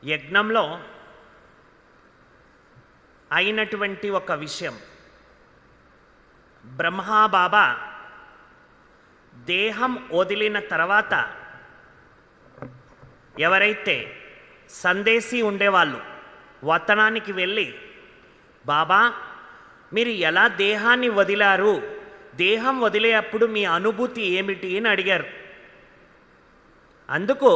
యజ్ఞంలో అయినటువంటి ఒక విషయం, బ్రహ్మాబాబా దేహం వదిలిన తర్వాత ఎవరైతే సందేశీ ఉండేవాళ్ళు వతనానికి వెళ్ళి, బాబా మీరు ఎలా దేహాన్ని వదిలారు, దేహం వదిలేటప్పుడు మీ అనుభూతి ఏమిటి అని అడిగారు. అందుకు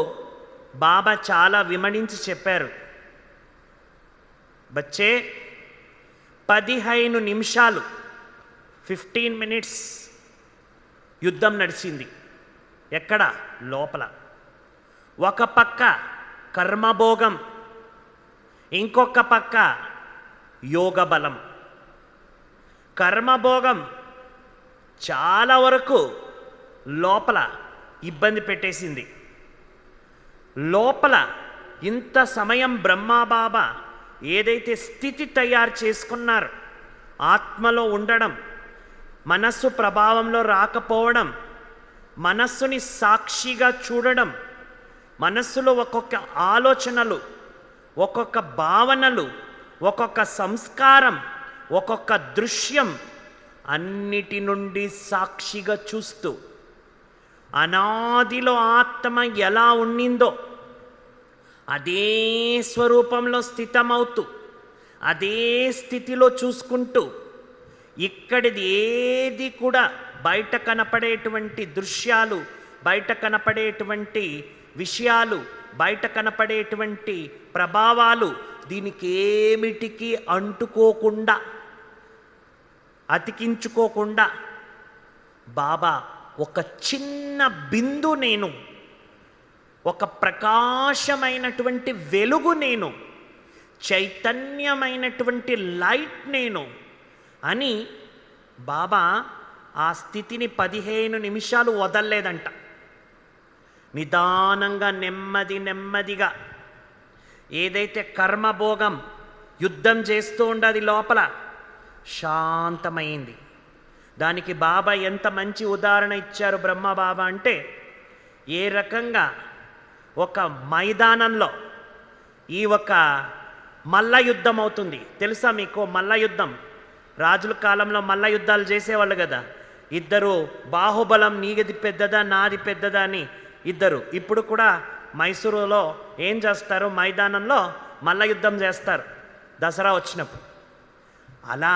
బాబా చాలా విమడించి చెప్పారు, బచ్చే 15 నిమిషాలు 15 minutes యుద్ధం నడిచింది. ఎక్కడ? లోపల. ఒక పక్క కర్మభోగం, ఇంకొక పక్క యోగ బలం. కర్మభోగం చాలా వరకు లోపల ఇబ్బంది పెట్టేసింది. లోపల ఇంత సమయం బ్రహ్మబాబా ఏదైతే స్థితి తయారు చేసుకున్నారు, ఆత్మలో ఉండడం, మనస్సు ప్రభావంలో రాకపోవడం, మనస్సుని సాక్షిగా చూడడం, మనస్సులో ఒక్కొక్క ఆలోచనలు, ఒక్కొక్క భావనలు, ఒక్కొక్క సంస్కారం, ఒక్కొక్క దృశ్యం అన్నిటి నుండి సాక్షిగా చూస్తూ అనాదిలో ఆత్మ ఎలా ఉండిందో అదే స్వరూపంలో స్థితమవుతూ అదే స్థితిలో చూసుకుంటూ, ఇక్కడిది ఏది కూడా బయట కనపడేటువంటి దృశ్యాలు, బయట కనపడేటువంటి విషయాలు, బయట కనపడేటువంటి ప్రభావాలు దీనికి ఏమిటికి అంటుకోకుండా, అతికించుకోకుండా బాబా ఒక చిన్న బిందు నేను, ఒక ప్రకాశమైనటువంటి వెలుగు నేను, చైతన్యమైనటువంటి లైట్ నేను అని బాబా ఆ స్థితిని 15 నిమిషాలు వదల్లేదంట. నిదానంగా నెమ్మదిగా ఏదైతే కర్మభోగం యుద్ధం చేస్తూ ఉండదు లోపల, శాంతమైంది. దానికి బాబా ఎంత మంచి ఉదాహరణ ఇచ్చారు బ్రహ్మబాబా అంటే, ఏ రకంగా ఒక మైదానంలో ఈ ఒక మల్ల యుద్ధం అవుతుంది. తెలుసా మీకు మల్ల యుద్ధం? రాజుల కాలంలో మల్ల యుద్ధాలు చేసేవాళ్ళు కదా, ఇద్దరు బాహుబలం, నీది పెద్దదా నాది పెద్దదా అని ఇద్దరు. ఇప్పుడు కూడా మైసూరులో ఏం చేస్తారు, మైదానంలో మల్ల యుద్ధం చేస్తారు దసరా వచ్చినప్పుడు. అలా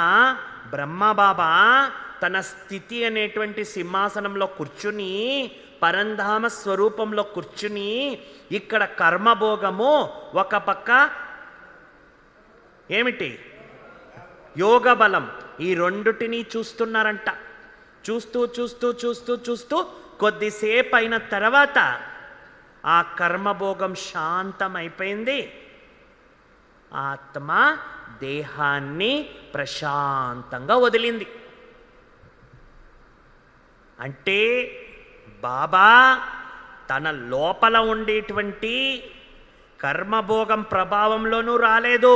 బ్రహ్మబాబా తన స్థితి అనేటువంటి సింహాసనంలో కూర్చుని, పరంధామ స్వరూపంలో కూర్చుని, ఇక్కడ కర్మభోగము ఒక పక్క ఏమిటి యోగ బలం, ఈ రెండుటిని చూస్తున్నారంట. చూస్తూ చూస్తూ చూస్తూ చూస్తూ కొద్దిసేపు అయిన తర్వాత ఆ కర్మభోగం శాంతమైపోయింది. ఆత్మ దేహాన్ని ప్రశాంతంగా వదిలింది. అంటే బాబా తన లోపల ఉండేటువంటి కర్మభోగం ప్రభావంలోనూ రాలేదు,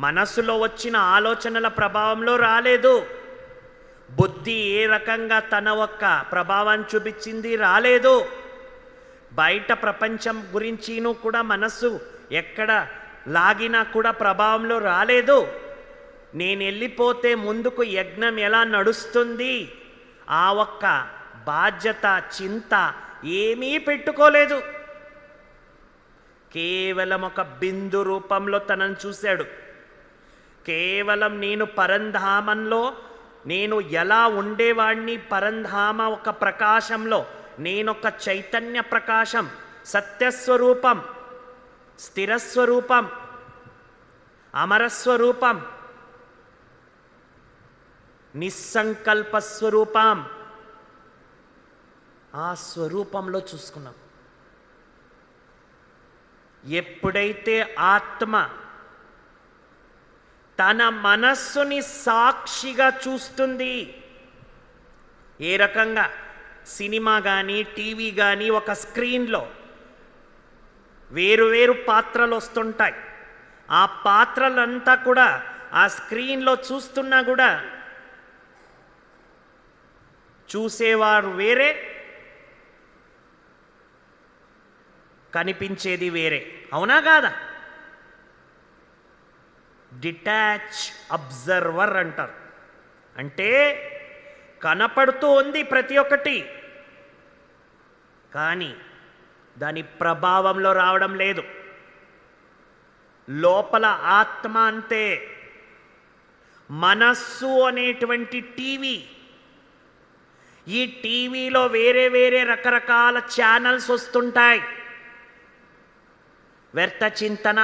మనస్సులో వచ్చిన ఆలోచనల ప్రభావంలో రాలేదు, బుద్ధి ఏ రకంగా తన ఒక్క ప్రభావాన్ని చూపించింది రాలేదు, బయట ప్రపంచం గురించినూ కూడా మనస్సు ఎక్కడ లాగినా కూడా ప్రభావంలో రాలేదు. నేను వెళ్ళిపోతే ముందుకు యజ్ఞం ఎలా నడుస్తుంది ఆ ఒక్క బాధ్యత, చింత ఏమీ పెట్టుకోలేదు. కేవలం ఒక బిందు రూపంలో తనను చూశాడు. కేవలం నేను పరంధామంలో నేను ఎలా ఉండేవాడిని, పరంధామ ఒక ప్రకాశంలో నేనొక చైతన్య ప్రకాశం, సత్యస్వరూపం, స్థిరస్వరూపం, అమరస్వరూపం, నిస్సంకల్పస్వరూపం, ఆ స్వరూపంలో చూసుకున్నాం. ఎప్పుడైతే ఆత్మ తన మనస్సుని సాక్షిగా చూస్తుంది, ఏ రకంగా సినిమా కానీ టీవీ కానీ ఒక స్క్రీన్లో వేరు పాత్రలు వస్తుంటాయి. ఆ పాత్రలంతా కూడా ఆ స్క్రీన్లో చూస్తున్నా కూడా చూసేవారు వేరే, కనిపించేది వేరే. అవునా కాదా? డిటాచ్ అబ్జర్వర్ అంటారు. అంటే కనపడుతూ ఉంది ప్రతి ఒక్కటి, కానీ దాని ప్రభావంలో రావడం లేదు. లోపల ఆత్మ అంతే. మనస్సు అనేటువంటి టీవీ, ఈ టీవీలో వేరే వేరే రకరకాల ఛానల్స్ వస్తుంటాయి. వ్యర్థ చింతన,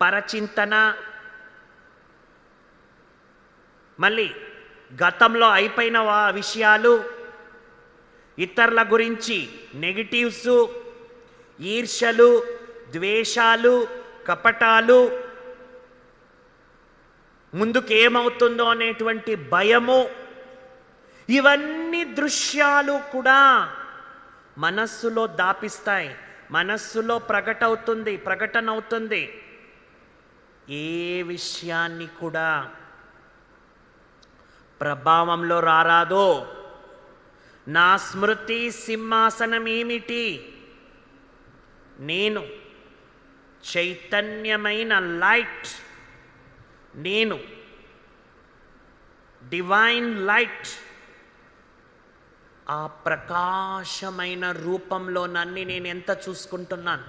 పరచింతన, మళ్ళీ గతంలో అయిపోయిన విషయాలు, ఇతరుల గురించి నెగిటివ్స్, ఈర్ష్యలు, ద్వేషాలు, కపటాలు, ముందుకేమవుతుందో అనేటువంటి భయము, ఇవన్నీ దృశ్యాలు కూడా మనస్సులో దాపిస్తాయి, మనస్సులో ప్రకటన అవుతుంది. ఏ విషయాన్ని కూడా ప్రభావంలో రారాదో. నా స్మృతి సింహాసనం ఏమిటి? నేను చైతన్యమైన లైట్, నేను డివైన్ లైట్. ఆ ప్రకాశమైన రూపంలో నన్ను నేను ఎంత చూసుకుంటున్నాను.